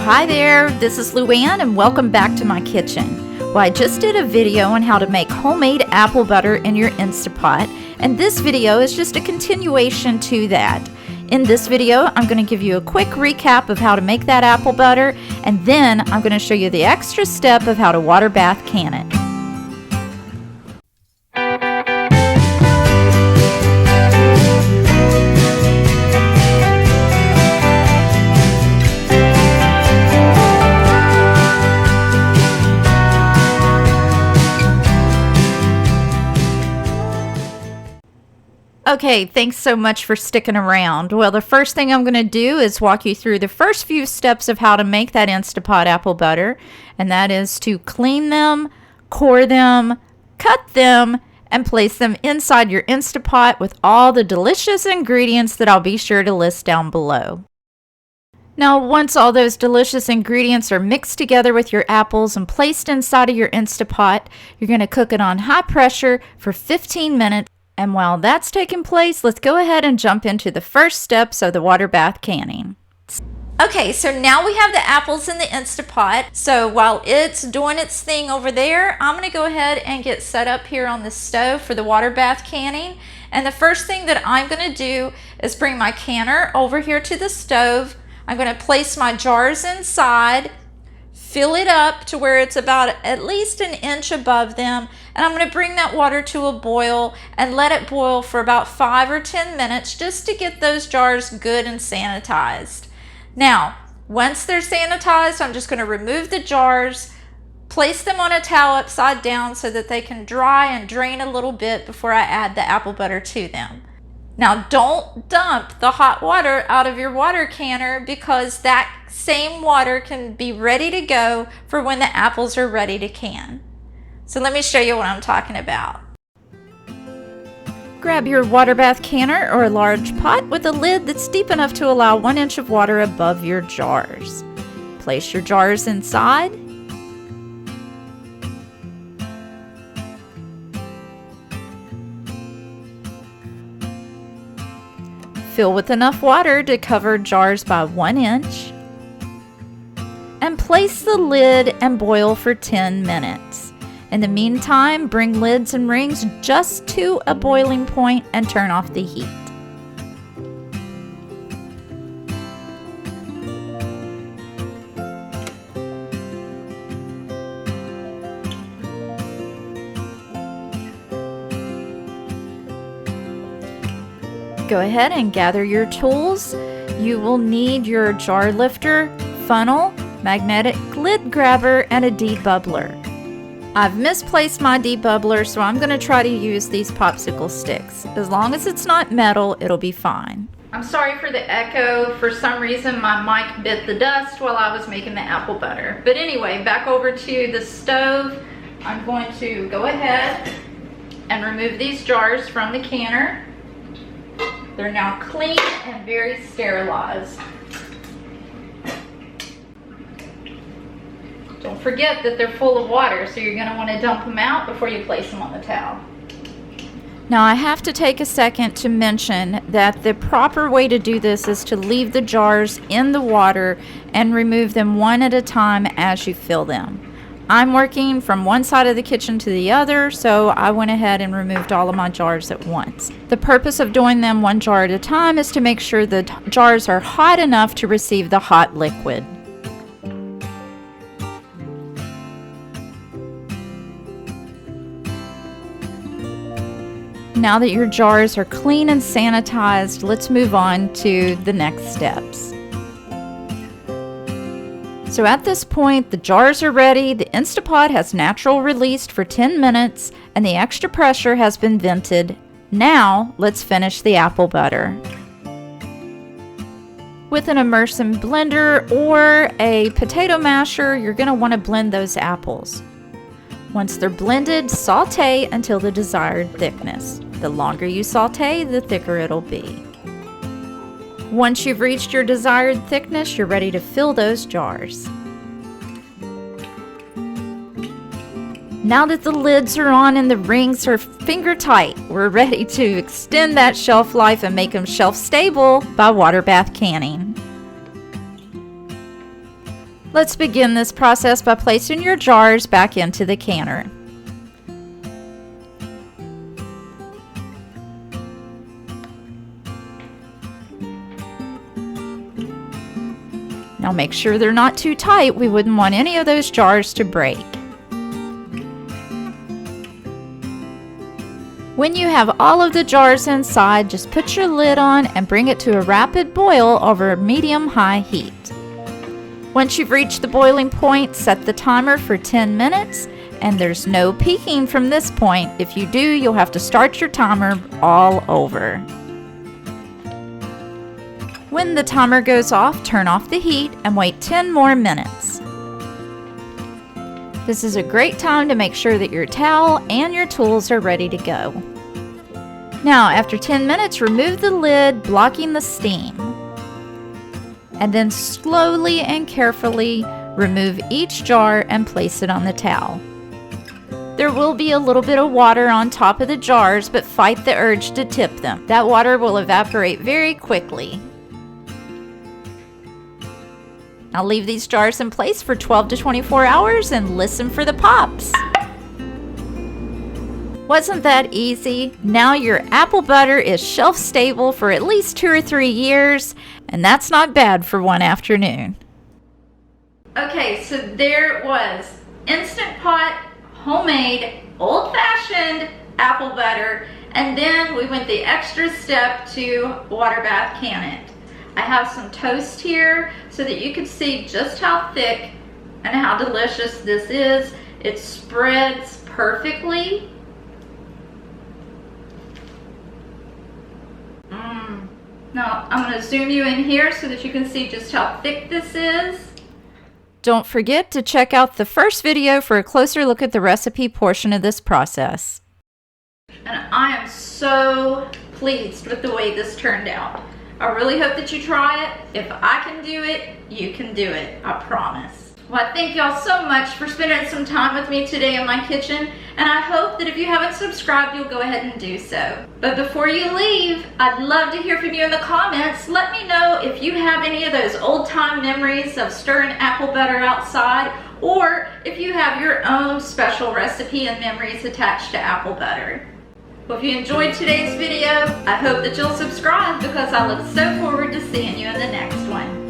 Hi there, this is Luann and welcome back to my kitchen. Well, I just did a video on how to make homemade apple butter in your Instapot, and this video is just a continuation to that. In this video, I'm going to give you a quick recap of how to make that apple butter, and then I'm going to show you the extra step of how to water bath can it. Okay, thanks so much for sticking around. Well, the first thing I'm going to do is walk you through the first few steps of how to make that Instapot apple butter, and that is to clean them, core them, cut them, and place them inside your Instapot with all the delicious ingredients that I'll be sure to list down below. Now, once all those delicious ingredients are mixed together with your apples and placed inside of your Instapot, you're going to cook it on high pressure for 15 minutes. And while that's taking place, let's go ahead and jump into the first steps of the water bath canning. Okay, so now we have the apples in the Instapot. So while it's doing its thing over there, I'm going to go ahead and get set up here on the stove for the water bath canning. And the first thing that I'm going to do is bring my canner over here to the stove. I'm going to place my jars inside, fill it up to where it's about at least an inch above them, and I'm going to bring that water to a boil and let it boil for about 5 or 10 minutes just to get those jars good and sanitized. Now, once they're sanitized, I'm just going to remove the jars, place them on a towel upside down so that they can dry and drain a little bit before I add the apple butter to them. Now, don't dump the hot water out of your water canner because that same water can be ready to go for when the apples are ready to can. So let me show you what I'm talking about. Grab your water bath canner or a large pot with a lid that's deep enough to allow 1 inch of water above your jars. Place your jars inside. Fill with enough water to cover jars by 1 inch. And place the lid and boil for 10 minutes. In the meantime, bring lids and rings just to a boiling point and turn off the heat. Go ahead and gather your tools. You will need your jar lifter, funnel, magnetic lid grabber, and a debubbler. I've misplaced my debubbler, so I'm going to try to use these popsicle sticks. As long as it's not metal, it'll be fine. I'm sorry for the echo. For some reason, my mic bit the dust while I was making the apple butter. But anyway, back over to the stove. I'm going to go ahead and remove these jars from the canner. They're now clean and very sterilized. Don't forget that they're full of water, so you're going to want to dump them out before you place them on the towel. Now I have to take a second to mention that the proper way to do this is to leave the jars in the water and remove them one at a time as you fill them. I'm working from one side of the kitchen to the other, so I went ahead and removed all of my jars at once. The purpose of doing them one jar at a time is to make sure the jars are hot enough to receive the hot liquid. Now that your jars are clean and sanitized, let's move on to the next steps. So at this point, the jars are ready, the Instapot has natural released for 10 minutes, and the extra pressure has been vented. Now, let's finish the apple butter. With an immersion blender or a potato masher, you're going to want to blend those apples. Once they're blended, saute until the desired thickness. The longer you saute, the thicker it'll be. Once you've reached your desired thickness, you're ready to fill those jars. Now that the lids are on and the rings are finger tight, we're ready to extend that shelf life and make them shelf stable by water bath canning. Let's begin this process by placing your jars back into the canner. Now make sure they're not too tight. We wouldn't want any of those jars to break. When you have all of the jars inside, just put your lid on and bring it to a rapid boil over medium-high heat. Once you've reached the boiling point, set the timer for 10 minutes, and there's no peaking from this point. If you do, you'll have to start your timer all over. When the timer goes off, turn off the heat and wait 10 more minutes. This is a great time to make sure that your towel and your tools are ready to go. Now, after 10 minutes, remove the lid, blocking the steam. And then slowly and carefully remove each jar and place it on the towel. There will be a little bit of water on top of the jars, but fight the urge to tip them. That water will evaporate very quickly. Now leave these jars in place for 12 to 24 hours and listen for the pops. Wasn't that easy? Now your apple butter is shelf stable for at least 2 or 3 years, and that's not bad for one afternoon. Okay, so there it was. Instant Pot, homemade, old-fashioned apple butter, and then we went the extra step to water bath can it. I have some toast here so that you can see just how thick and how delicious this is. It spreads perfectly. Now I'm going to zoom you in here so that you can see just how thick this is. Don't forget to check out the first video for a closer look at the recipe portion of this process. And I am so pleased with the way this turned out. I really hope that you try it. If I can do it, you can do it. I promise. Well, thank y'all so much for spending some time with me today in my kitchen, and I hope that if you haven't subscribed, you'll go ahead and do so. But before you leave, I'd love to hear from you in the comments. Let me know if you have any of those old-time memories of stirring apple butter outside, or if you have your own special recipe and memories attached to apple butter. Well, if you enjoyed today's video, I hope that you'll subscribe because I look so forward to seeing you in the next one.